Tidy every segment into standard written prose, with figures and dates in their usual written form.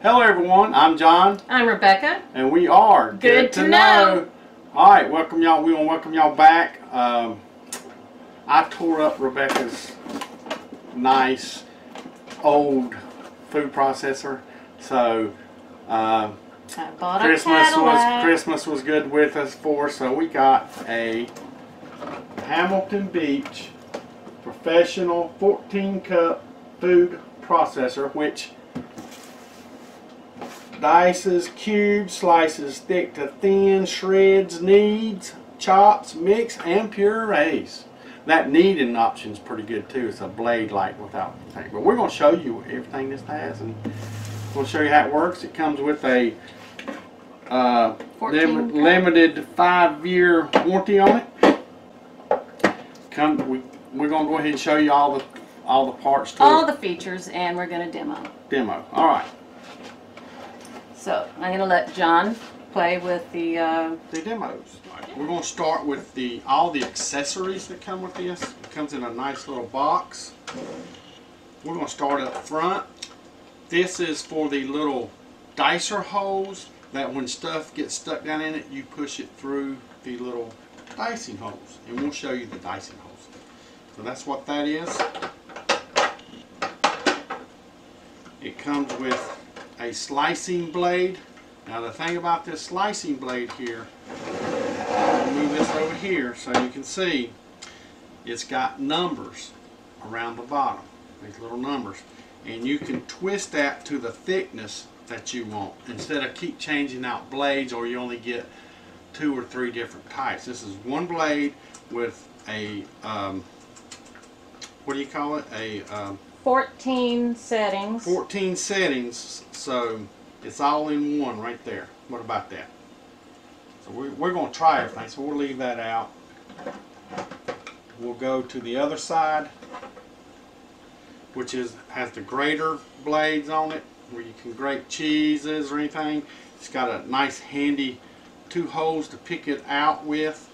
Hello everyone, I'm John. I'm Rebecca. And we are Good to Know. Alright, welcome y'all. We want to welcome y'all back. I tore up Rebecca's nice old food processor. So I bought a Cadillac. Christmas was good with us so we got a HamiltonBeach professional 14-cup food processor, which dices, cubes, slices, thick to thin, shreds, kneads, chops, mix, and purees. That kneading option is pretty good too. It's a blade like without the thing. But we're going to show you everything this has, and we'll show you how it works. It comes with a limited 5-year warranty on it. We're going to go ahead and show you all the parts to all it. the features, and we're going to demo. All right. So I'm going to let John play with the demos. Right. We're going to start with all the accessories that come with this. It comes in a nice little box. We're going to start up front. This is for the little dicer holes that when stuff gets stuck down in it, you push it through the little dicing holes. And we'll show you the dicing holes. So that's what that is. It comes with a slicing blade. Now the thing about this slicing blade here, I'll move this over here so you can see, it's got numbers around the bottom, these little numbers, and you can twist that to the thickness that you want instead of keep changing out blades, or you only get 2 or 3 different types. This is one blade with a what do you call it, a 14 settings. 14 settings, so it's all in one right there. What about that? So we're going to try everything, so we'll leave that out. We'll go to the other side, which has the grater blades on it, where you can grate cheeses or anything. It's got a nice handy 2 holes to pick it out with.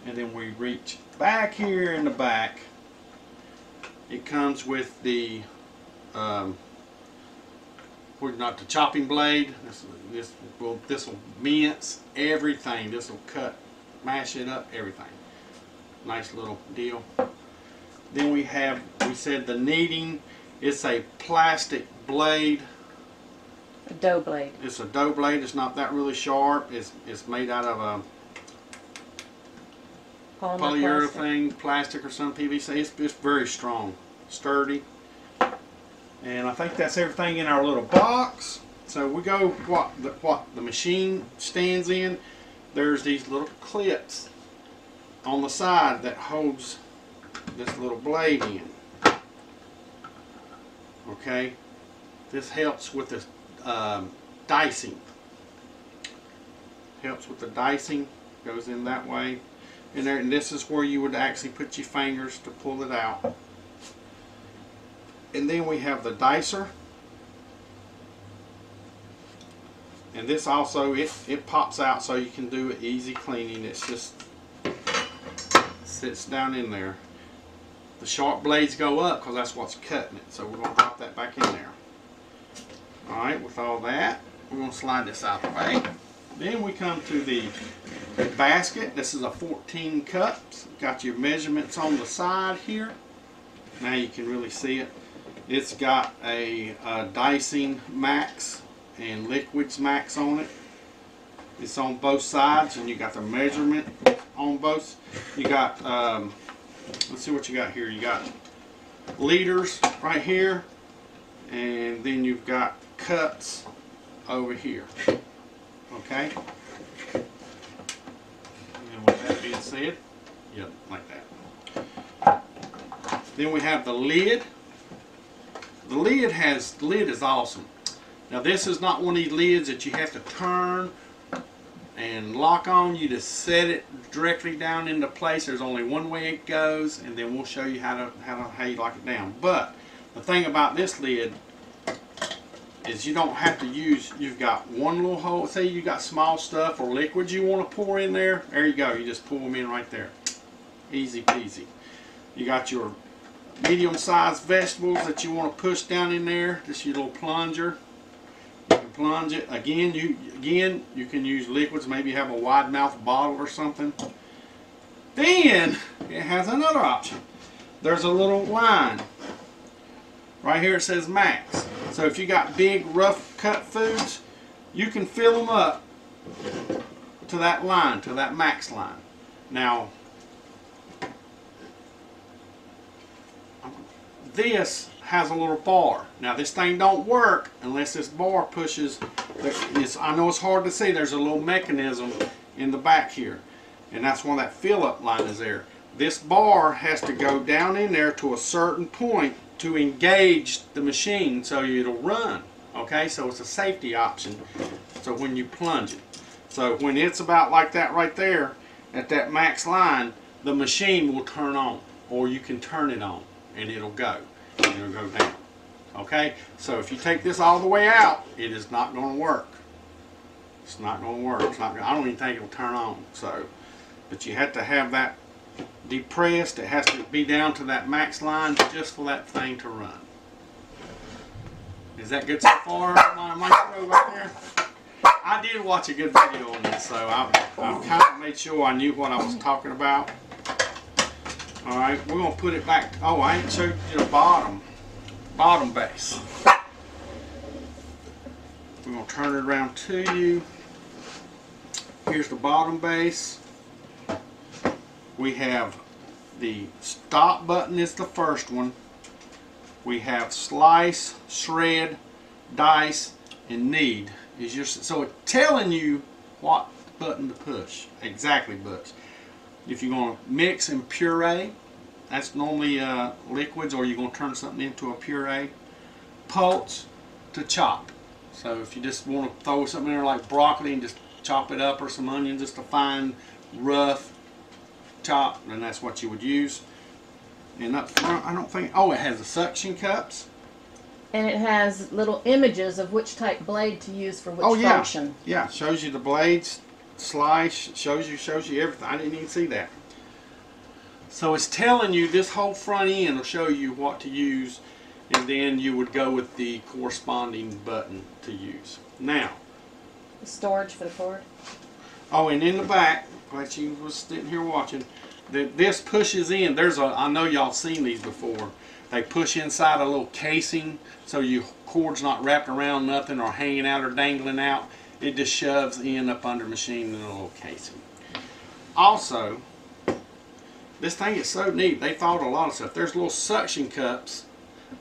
And then we reach back here in the back. It comes with the not the chopping blade. This will mince everything. This will cut, mash it up, everything. Nice little deal. Then we said the kneading. It's a plastic blade. A dough blade. It's a dough blade. It's not that really sharp. It's made out of a polyurethane, plastic or some PVC. It's very strong, sturdy. And I think that's everything in our little box. So we go what the machine stands in. There's these little clips on the side that holds this little blade in. Okay, this helps with the dicing. Helps with the dicing. Goes in that way. And this is where you would actually put your fingers to pull it out. And then we have the dicer. And this also, it pops out so you can do it easy cleaning. It's just sits down in there. The sharp blades go up because that's what's cutting it. So we're going to drop that back in there. Alright, with all that, we're going to slide this out of the way. Then we come to the basket. This is a 14 cups. Got your measurements on the side here. Now you can really see it. It's got a dicing max and liquids max on it. It's on both sides, and you got the measurement on both. You got let's see what you got here. You got liters right here, and then you've got cups over here. Okay. And with that being said, yep, like that. Then we have the lid. The lid is awesome. Now this is not one of these lids that you have to turn and lock on. You just set it directly down into place. There's only one way it goes, and then we'll show you how you lock it down. But the thing about this lid is you don't have to you've got one little hole. Say you got small stuff or liquids you want to pour in there. There you go. You just pull them in right there. Easy peasy. You got your medium-sized vegetables that you want to push down in there. Just your little plunger. You can plunge it. Again, you can use liquids. Maybe you have a wide mouth bottle or something. Then it has another option. There's a little line. Right here it says max. So if you got big rough cut foods, you can fill them up to that line, to that max line. Now, this has a little bar. Now this thing don't work unless this bar pushes. I know it's hard to see. There's a little mechanism in the back here, and that's why that fill up line is there. This bar has to go down in there to a certain point to engage the machine so it'll run. Okay, so it's a safety option. So when you plunge it, so when it's about like that right there at that max line, the machine will turn on, or you can turn it on and it'll go. It'll go down. Okay, so if you take this all the way out, it is not going to work. It's not going to work. It's not. I don't even think it'll turn on. So, but you have to have that depressed. It has to be down to that max line just for that thing to run. Is that good so far, my maestro right there? I did watch a good video on this, so I kind of made sure I knew what I was talking about. All right, we're gonna put it back. Oh, I ain't showed you the bottom base. We're gonna turn it around to you. Here's the bottom base. We have the stop button is the first one. We have slice, shred, dice, and knead. So it's telling you what button to push. Exactly, but if you're going to mix and puree, that's normally liquids, or you're going to turn something into a puree. Pulse to chop. So if you just want to throw something in there like broccoli and just chop it up, or some onions, just a fine, rough chop, then that's what you would use. And up front, I don't think, oh, it has the suction cups. And it has little images of which type blade to use for which function. Yeah, shows you the blades, slice, shows you everything. I didn't even see that. So it's telling you this whole front end will show you what to use, and then you would go with the corresponding button to use. Now, the storage for the cord. Oh, and in the back, like you was sitting here watching, this pushes in. I know y'all seen these before. They push inside a little casing so your cord's not wrapped around nothing or hanging out or dangling out. It just shoves in up under the machine in a little casing. Also, this thing is so neat. They thought a lot of stuff. There's little suction cups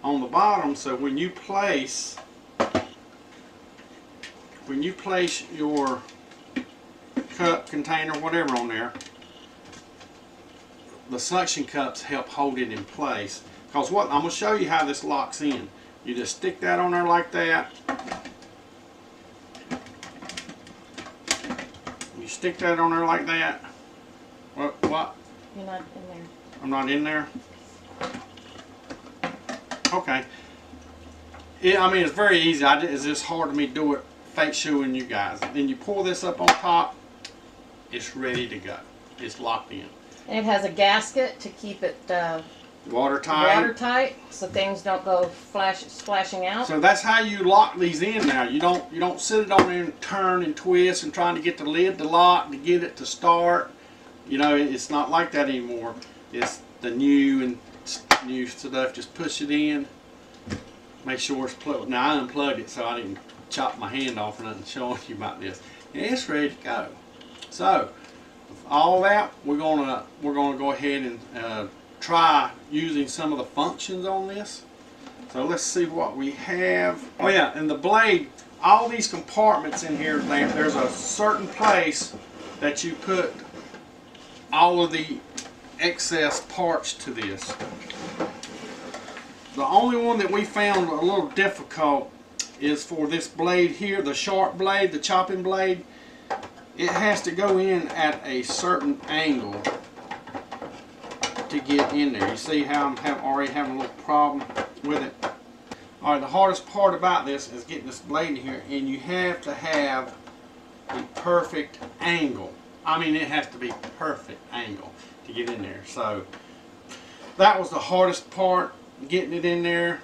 on the bottom, so when you place your cup, container, whatever on there, the suction cups help hold it in place. Because what I'm going to show you how this locks in. You just stick that on there like that. You stick that on there like that. What? You're not in there. I'm not in there? Okay. I mean, it's very easy. It's just hard to me to do it fake showing you guys. Then you pull this up on top. It's ready to go. It's locked in. And it has a gasket to keep it watertight, so things don't go splashing out. So that's how you lock these in now. You don't sit it on there and turn and twist and trying to get the lid to lock to get it to start. You know, it's not like that anymore. It's the new stuff. Just push it in. Make sure it's plugged. Now I unplugged it so I didn't chop my hand off or nothing showing you about this. And it's ready to go. So with all that, we're gonna go ahead and try using some of the functions on this. So let's see what we have. Oh yeah, and the blade, all these compartments in here, there's a certain place that you put all of the excess parts to this. The only one that we found a little difficult is for this blade here, the sharp blade, the chopping blade. It has to go in at a certain angle to get in there. You see how I'm already having a little problem with it? Alright, the hardest part about this is getting this blade in here, and you have to have the perfect angle. I mean, it has to be perfect angle to get in there. So that was the hardest part, getting it in there.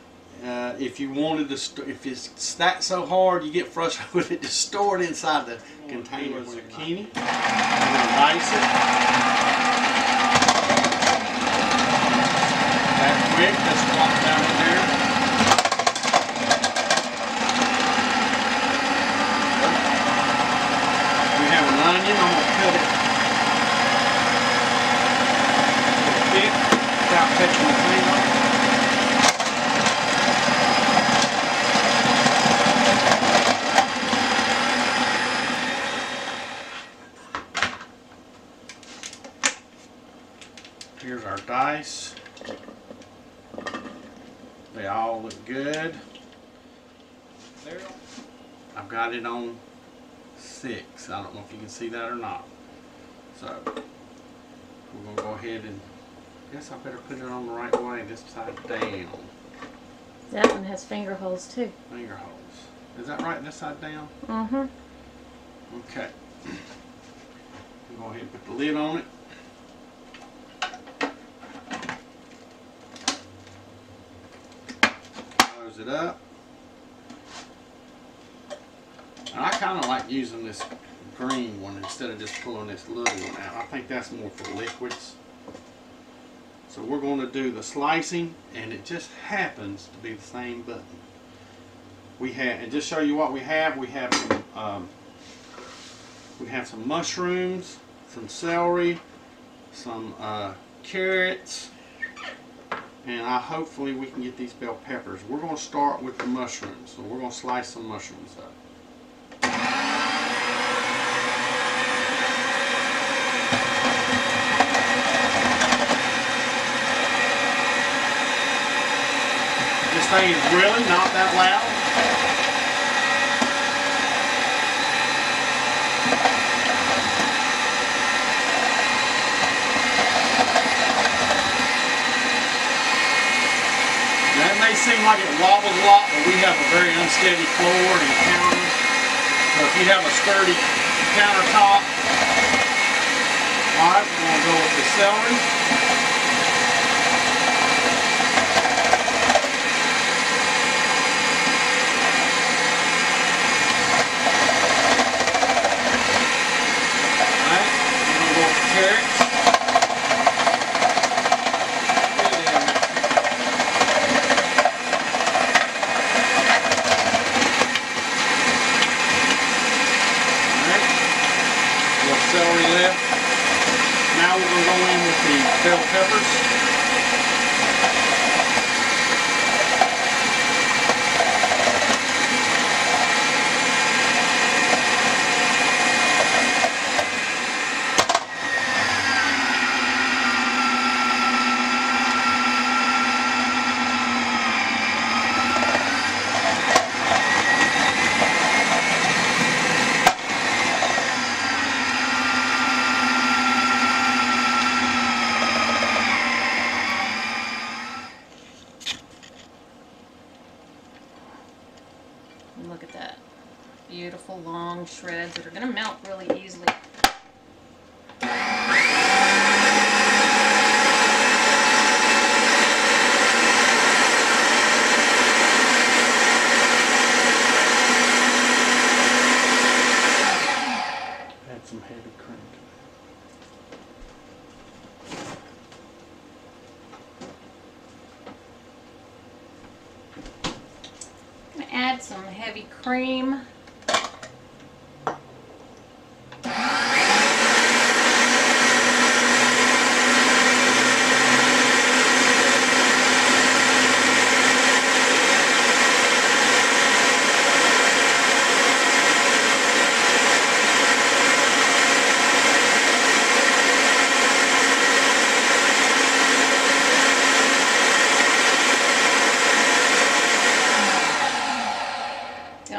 If you wanted to, if it's stacked so hard you get frustrated with it, just store it inside the container. Zucchini. I'm going to dice it. That quick, just plop down in there. We have an onion. I'm going to cut it thick without touching the thing off. Here's our dice. They all look good. There. I've got it on 6. I don't know if you can see that or not. So we're going to go ahead and, I guess I better put it on the right way, this side down. That one has finger holes too. Finger holes. Is that right, this side down? Mm-hmm. Okay. Go ahead and put the lid on it. Close it up. And I kind of like using this green one instead of just pulling this little one out. I think that's more for liquids. So we're going to do the slicing, and it just happens to be the same button. We have, and just show you what we have some mushrooms, some celery, some carrots, and hopefully we can get these bell peppers. We're going to start with the mushrooms, so we're going to slice some mushrooms up. This thing is really not that loud. That may seem like it wobbles a lot, but we have a very unsteady floor and counter. So if you have a sturdy countertop, alright, we're going to go with the celery. Carrots. Celery left. Now we're going to go in with the bell peppers. Look at that. Beautiful long shreds that are going to melt really easily. Add some heavy cream to it. Add some heavy cream.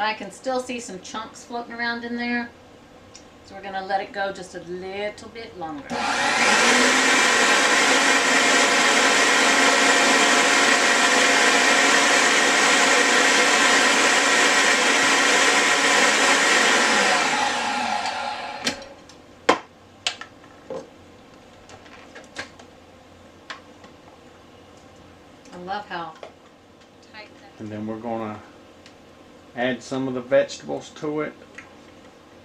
I can still see some chunks floating around in there, so we're going to let it go just a little bit longer. love how tight that. And then we're gonna add some of the vegetables to it,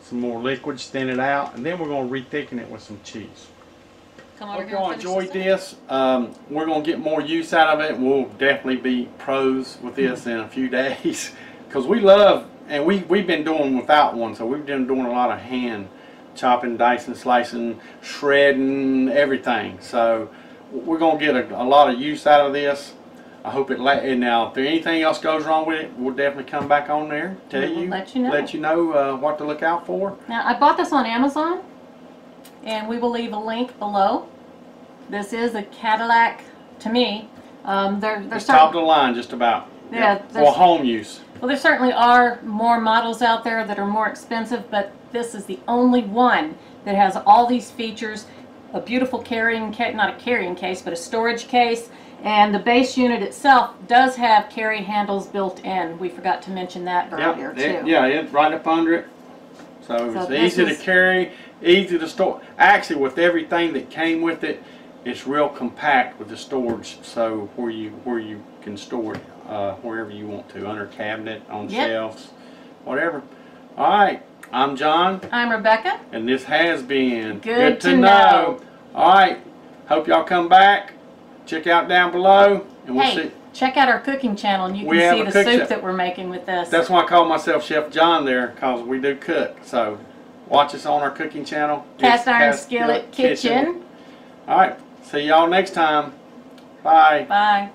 some more liquids, thin it out, and then we're gonna re-thicken it with some cheese. Come over Hope here y'all and finish enjoyed this this. We're gonna get more use out of it. We'll definitely be pros with this in a few days, because we love, and we've been doing without one, so we've been doing a lot of hand chopping, dicing, slicing, shredding, everything. So we're gonna get a lot of use out of this. I hope it. And now, if there anything else goes wrong with it, we'll definitely come back on there, let you know what to look out for. Now, I bought this on Amazon, and we will leave a link below. This is a Cadillac, to me. It's top of the line, just about. Yeah, for home use. Well, there certainly are more models out there that are more expensive, but this is the only one that has all these features. A beautiful carrying case, not a carrying case, but a storage case. And the base unit itself does have carry handles built in. We forgot to mention that earlier too. Yeah, it's right up under it. So it's easy to carry, easy to store. Actually, with everything that came with it, it's real compact with the storage. So where you can store it wherever you want to, under a cabinet, on shelves, whatever. All right, I'm John. I'm Rebecca. And this has been Good to Know. All right, hope y'all come back. Check out down below, and we'll see. Check out our cooking channel, and you can see the soup that we're making with this. That's why I call myself Chef John there, because we do cook. So watch us on our cooking channel. Cast Iron Skillet Kitchen. All right, see y'all next time. Bye. Bye.